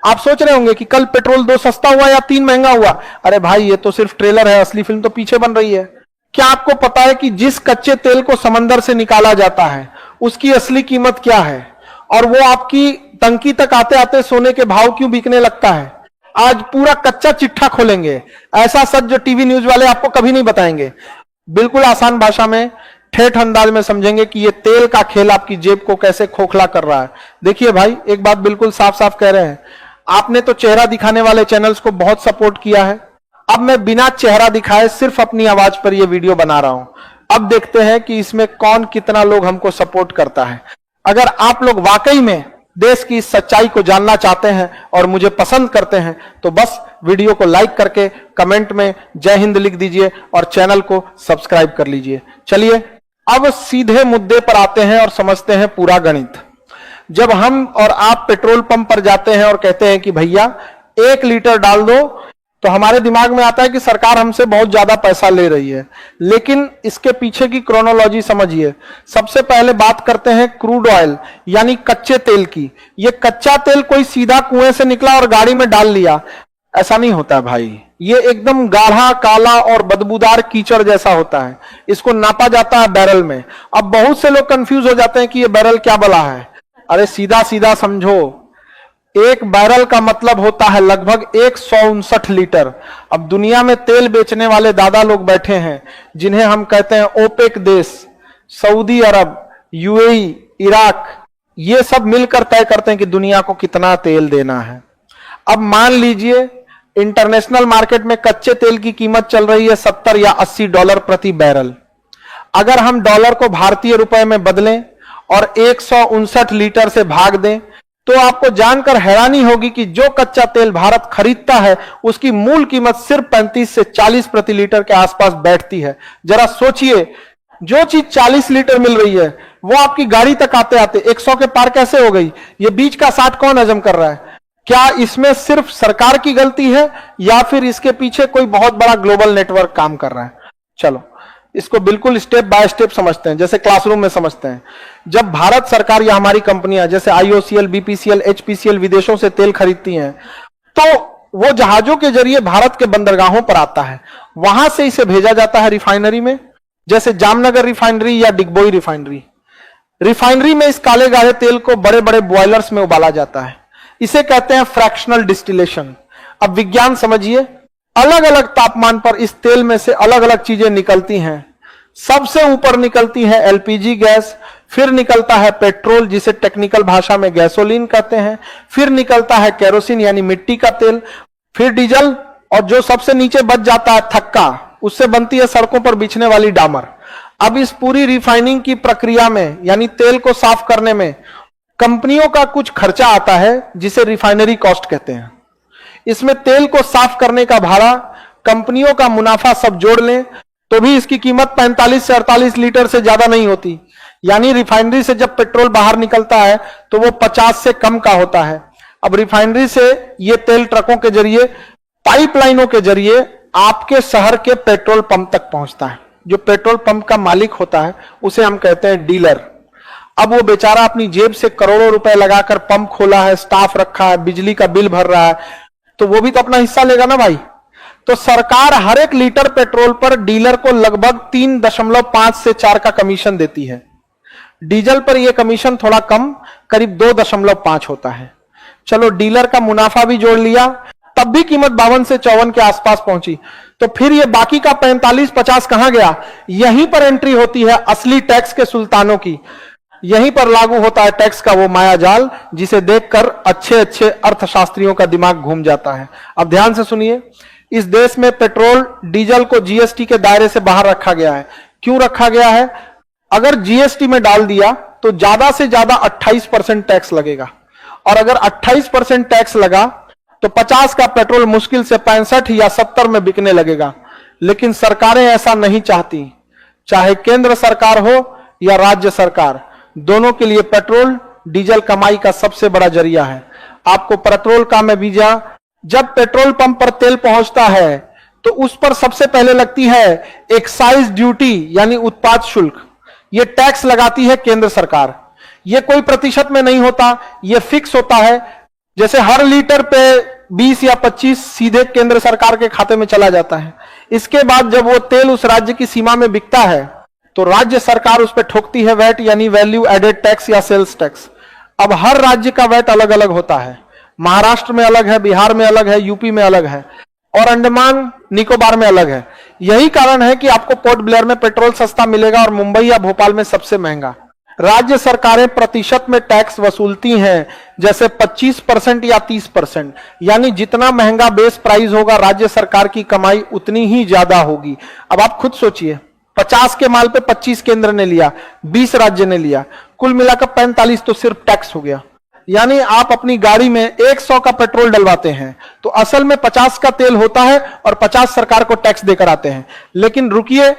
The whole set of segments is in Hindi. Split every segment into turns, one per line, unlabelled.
आप सोच रहे होंगे कि कल पेट्रोल 2 सस्ता हुआ या 3 महंगा हुआ। अरे भाई ये तो सिर्फ ट्रेलर है, असली फिल्म तो पीछे बन रही है। क्या आपको पता है कि जिस कच्चे तेल को समंदर से निकाला जाता है उसकी असली कीमत क्या है, और वो आपकी टंकी तक आते आते सोने के भाव क्यों बिकने लगता है? आज पूरा कच्चा चिट्ठा खोलेंगे, ऐसा सच जो टीवी न्यूज वाले आपको कभी नहीं बताएंगे। बिल्कुल आसान भाषा में, ठेठ अंदाज में समझेंगे कि ये तेल का खेल आपकी जेब को कैसे खोखला कर रहा है। देखिए भाई, एक बात बिल्कुल साफ साफ कह रहे हैं, आपने तो चेहरा दिखाने वाले चैनल्स को बहुत सपोर्ट किया है। अब मैं बिना चेहरा दिखाए सिर्फ अपनी आवाज पर यह वीडियो बना रहा हूं। अब देखते हैं कि इसमें कौन कितना लोग हमको सपोर्ट करता है। अगर आप लोग वाकई में देश की इस सच्चाई को जानना चाहते हैं और मुझे पसंद करते हैं तो बस वीडियो को लाइक करके कमेंट में जय हिंद लिख दीजिए और चैनल को सब्सक्राइब कर लीजिए। चलिए अब सीधे मुद्दे पर आते हैं और समझते हैं पूरा गणित। जब हम और आप पेट्रोल पंप पर जाते हैं और कहते हैं कि भैया 1 लीटर डाल दो, तो हमारे दिमाग में आता है कि सरकार हमसे बहुत ज्यादा पैसा ले रही है। लेकिन इसके पीछे की क्रोनोलॉजी समझिए। सबसे पहले बात करते हैं क्रूड ऑयल यानी कच्चे तेल की। ये कच्चा तेल कोई सीधा कुएं से निकला और गाड़ी में डाल लिया, ऐसा नहीं होता भाई। ये एकदम गाढ़ा, काला और बदबूदार कीचड़ जैसा होता है। इसको नापा जाता है बैरल में। अब बहुत से लोग कंफ्यूज हो जाते हैं कि ये बैरल क्या बला है। अरे सीधा सीधा समझो, 1 बैरल का मतलब होता है लगभग 159 लीटर। अब दुनिया में तेल बेचने वाले दादा लोग बैठे हैं जिन्हें हम कहते हैं ओपेक देश, सऊदी अरब, यूएई, इराक, ये सब मिलकर तय करते हैं कि दुनिया को कितना तेल देना है। अब मान लीजिए इंटरनेशनल मार्केट में कच्चे तेल की कीमत चल रही है $70 या $80 प्रति बैरल। अगर हम डॉलर को भारतीय रुपए में बदलें और 159 लीटर से भाग दें तो आपको जानकर हैरानी होगी कि जो कच्चा तेल भारत खरीदता है उसकी मूल कीमत सिर्फ 35 से 40 प्रति लीटर के आसपास बैठती है। जरा सोचिए, जो चीज 40 लीटर मिल रही है वो आपकी गाड़ी तक आते आते 100 के पार कैसे हो गई? ये बीच का 60 कौन हजम कर रहा है? क्या इसमें सिर्फ सरकार की गलती है या फिर इसके पीछे कोई बहुत बड़ा ग्लोबल नेटवर्क काम कर रहा है? चलो इसको बिल्कुल स्टेप बाय स्टेप समझते हैं, जैसे क्लासरूम में समझते हैं। जब भारत सरकार या हमारी कंपनियां जैसे आईओसीएल, बीपीसीएल, एचपीसीएल विदेशों से तेल खरीदती हैं तो वो जहाजों के जरिए भारत के बंदरगाहों पर आता है। वहां से इसे भेजा जाता है रिफाइनरी में, जैसे जामनगर रिफाइनरी या डिगबोई रिफाइनरी। रिफाइनरी में इस काले गाढ़े तेल को बड़े बड़े बॉयलर्स में उबाला जाता है। इसे कहते हैं फ्रैक्शनल डिस्टिलेशन। अब विज्ञान समझिए, अलग अलग तापमान पर इस तेल में से अलग अलग चीजें निकलती हैं। सबसे ऊपर निकलती है एलपीजी गैस, फिर निकलता है पेट्रोल जिसे टेक्निकल भाषा में गैसोलीन कहते हैं, फिर निकलता है केरोसिन यानी मिट्टी का तेल, फिर डीजल, और जो सबसे नीचे बच जाता है थक्का, उससे बनती है सड़कों पर बिछने वाली डामर। अब इस पूरी रिफाइनिंग की प्रक्रिया में यानी तेल को साफ करने में कंपनियों का कुछ खर्चा आता है जिसे रिफाइनरी कॉस्ट कहते हैं। इसमें तेल को साफ करने का भाड़ा, कंपनियों का मुनाफा सब जोड़ लें तो भी इसकी कीमत 45 से 48 लीटर से ज्यादा नहीं होती। यानी रिफाइनरी से जब पेट्रोल बाहर निकलता है तो वो 50 से कम का होता है। अब रिफाइनरी से ये तेल ट्रकों के जरिए, पाइपलाइनों के जरिए आपके शहर के पेट्रोल पंप तक पहुंचता है। जो पेट्रोल पंप का मालिक होता है उसे हम कहते हैं डीलर। अब वो बेचारा अपनी जेब से करोड़ों रुपए लगाकर पंप खोला है, स्टाफ रखा है, बिजली का बिल भर रहा है, तो वो भी तो अपना हिस्सा लेगा ना भाई। तो सरकार हर 1 लीटर पेट्रोल पर डीलर को लगभग 3.5 से 4 का कमीशन देती है। डीजल पर यह कमीशन थोड़ा कम, करीब 2.5 होता है। चलो डीलर का मुनाफा भी जोड़ लिया, तब भी कीमत 52 से 54 के आसपास पहुंची। तो फिर ये बाकी का 45-50 कहां गया? यहीं पर एंट्री होती है असली टैक्स के सुल्तानों की। यहीं पर लागू होता है टैक्स का वो माया जाल जिसे देखकर अच्छे अच्छे अर्थशास्त्रियों का दिमाग घूम जाता है। अब ध्यान से सुनिए, इस देश में पेट्रोल डीजल को जीएसटी के दायरे से बाहर रखा गया है। क्यों रखा गया है? अगर जीएसटी में डाल दिया तो ज्यादा से ज्यादा 28% टैक्स लगेगा, और अगर 28% टैक्स लगा तो 50 का पेट्रोल मुश्किल से 65 या 70 में बिकने लगेगा। लेकिन सरकारें ऐसा नहीं चाहती। चाहे केंद्र सरकार हो या राज्य सरकार, दोनों के लिए पेट्रोल डीजल कमाई का सबसे बड़ा जरिया है। आपको पेट्रोल का मैं बीजा, जब पेट्रोल पंप पर तेल पहुंचता है तो उस पर सबसे पहले लगती है एक्साइज ड्यूटी यानी उत्पाद शुल्क। यह टैक्स लगाती है केंद्र सरकार। यह कोई प्रतिशत में नहीं होता, यह फिक्स होता है। जैसे हर लीटर पे 20 या 25 सीधे केंद्र सरकार के खाते में चला जाता है। इसके बाद जब वो तेल उस राज्य की सीमा में बिकता है तो राज्य सरकार उस पर ठोकती है वैट, यानी वैल्यू एडेड टैक्स या सेल्स टैक्स। अब हर राज्य का वैट अलग अलग होता है। महाराष्ट्र में अलग है, बिहार में अलग है, यूपी में अलग है और अंडमान निकोबार में अलग है। यही कारण है कि आपको पोर्ट ब्लेयर में पेट्रोल सस्ता मिलेगा और मुंबई या भोपाल में सबसे महंगा। राज्य सरकारें प्रतिशत में टैक्स वसूलती हैं, जैसे 25% या 30%, यानी जितना महंगा बेस प्राइस होगा राज्य सरकार की कमाई उतनी ही ज्यादा होगी। अब आप खुद सोचिए, 50 के माल पे 25 केंद्र ने लिया, 20 राज्य ने लिया, कुल मिलाकर 45 तो सिर्फ टैक्स हो गया। यानी आप अपनी गाड़ी में 100 का पेट्रोल डलवाते हैं तो असल में 50 का तेल होता है और 50 सरकार को टैक्स देकर आते हैं। लेकिन रुकिए,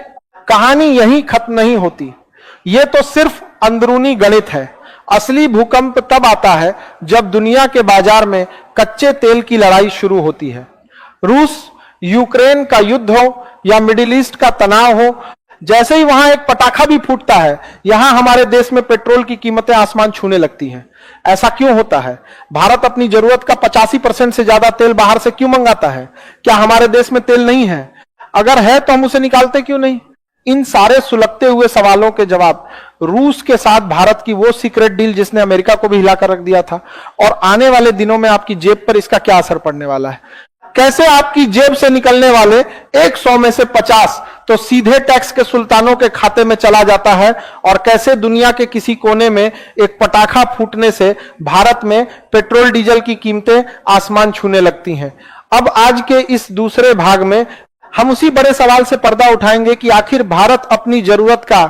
कहानी यहीं खत्म नहीं होती। यह तो सिर्फ अंदरूनी गणित है। असली भूकंप तब आता है जब दुनिया के बाजार में कच्चे तेल की लड़ाई शुरू होती है। रूस यूक्रेन का युद्ध हो या मिडिल ईस्ट का तनाव हो, जैसे ही वहां एक पटाखा भी फूटता है, यहां हमारे देश में पेट्रोल की कीमतें आसमान छूने लगती हैं। ऐसा क्यों होता है? भारत अपनी जरूरत का 85% से ज्यादा तेल बाहर से क्यों मंगाता है? क्या हमारे देश में तेल नहीं है? अगर है तो हम उसे निकालते क्यों नहीं? इन सारे सुलगते हुए सवालों के जवाब रूस के साथ भारत की वो सीक्रेट डील जिसने अमेरिका को भी हिलाकर रख दिया था, और आने वाले दिनों में आपकी जेब पर इसका क्या असर पड़ने वाला है। कैसे आपकी जेब से निकलने वाले 100 में से 50 तो सीधे टैक्स के सुल्तानों के खाते में चला जाता है, और कैसे दुनिया के किसी कोने में एक पटाखा फूटने से भारत में पेट्रोल डीजल की कीमतें आसमान छूने लगती हैं। अब आज के इस दूसरे भाग में हम उसी बड़े सवाल से पर्दा उठाएंगे कि आखिर भारत अपनी जरूरत का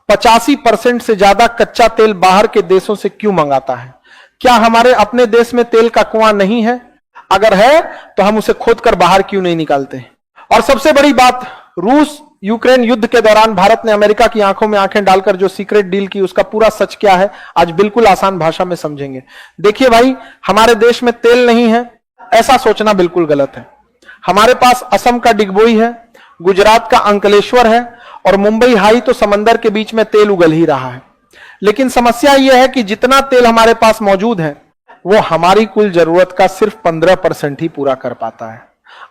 85% से ज्यादा कच्चा तेल बाहर के देशों से क्यों मंगाता है। क्या हमारे अपने देश में तेल का कुआं नहीं है? अगर है तो हम उसे खोदकर बाहर क्यों नहीं निकालते। और सबसे बड़ी बात, रूस यूक्रेन युद्ध के दौरान भारत ने अमेरिका की आंखों में आंखें डालकर जो सीक्रेट डील की, उसका पूरा सच क्या है, आज बिल्कुल आसान भाषा में समझेंगे। देखिए भाई, हमारे देश में तेल नहीं है ऐसा सोचना बिल्कुल गलत है। हमारे पास असम का डिगबोई है, गुजरात का अंकलेश्वर है और मुंबई हाई तो समंदर के बीच में तेल उगल ही रहा है। लेकिन समस्या यह है कि जितना तेल हमारे पास मौजूद है वो हमारी कुल जरूरत का सिर्फ 15% ही पूरा कर पाता है।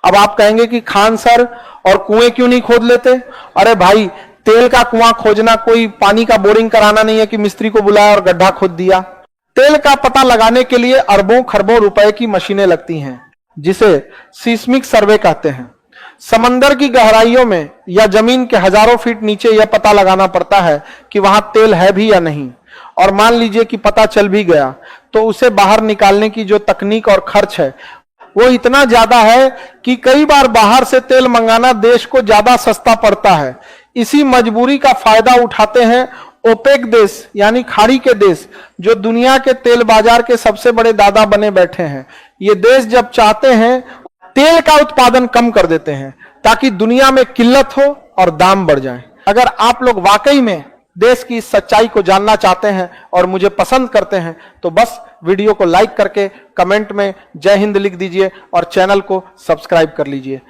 अब आप कहेंगे कि खान सर और कुएं क्यों नहीं खोद लेते? अरे भाई, तेल का कुआं खोजना कोई पानी का बोरिंग कराना नहीं है कि मिस्त्री को बुलाया और गड्ढा खोद दिया। तेल का पता लगाने के लिए अरबों खरबों रुपए की मशीनें लगती हैं, जिसे सीस्मिक सर्वे कहते हैं। समंदर की गहराइयों में या जमीन के हजारों फीट नीचे यह पता लगाना पड़ता है कि वहां तेल है भी या नहीं। और मान लीजिए कि पता चल भी गया तो उसे बाहर निकालने की जो तकनीक और खर्च है वो इतना ज्यादा है कि कई बार बाहर से तेल मंगाना देश को ज्यादा सस्ता पड़ता है। इसी मजबूरी का फायदा उठाते हैं ओपेक देश, यानी खाड़ी के देश, जो दुनिया के तेल बाजार के सबसे बड़े दादा बने बैठे हैं। ये देश जब चाहते हैं तेल का उत्पादन कम कर देते हैं ताकि दुनिया में किल्लत हो और दाम बढ़ जाए। अगर आप लोग वाकई में देश की इस सच्चाई को जानना चाहते हैं और मुझे पसंद करते हैं तो बस वीडियो को लाइक करके कमेंट में जय हिंद लिख दीजिए और चैनल को सब्सक्राइब कर लीजिए।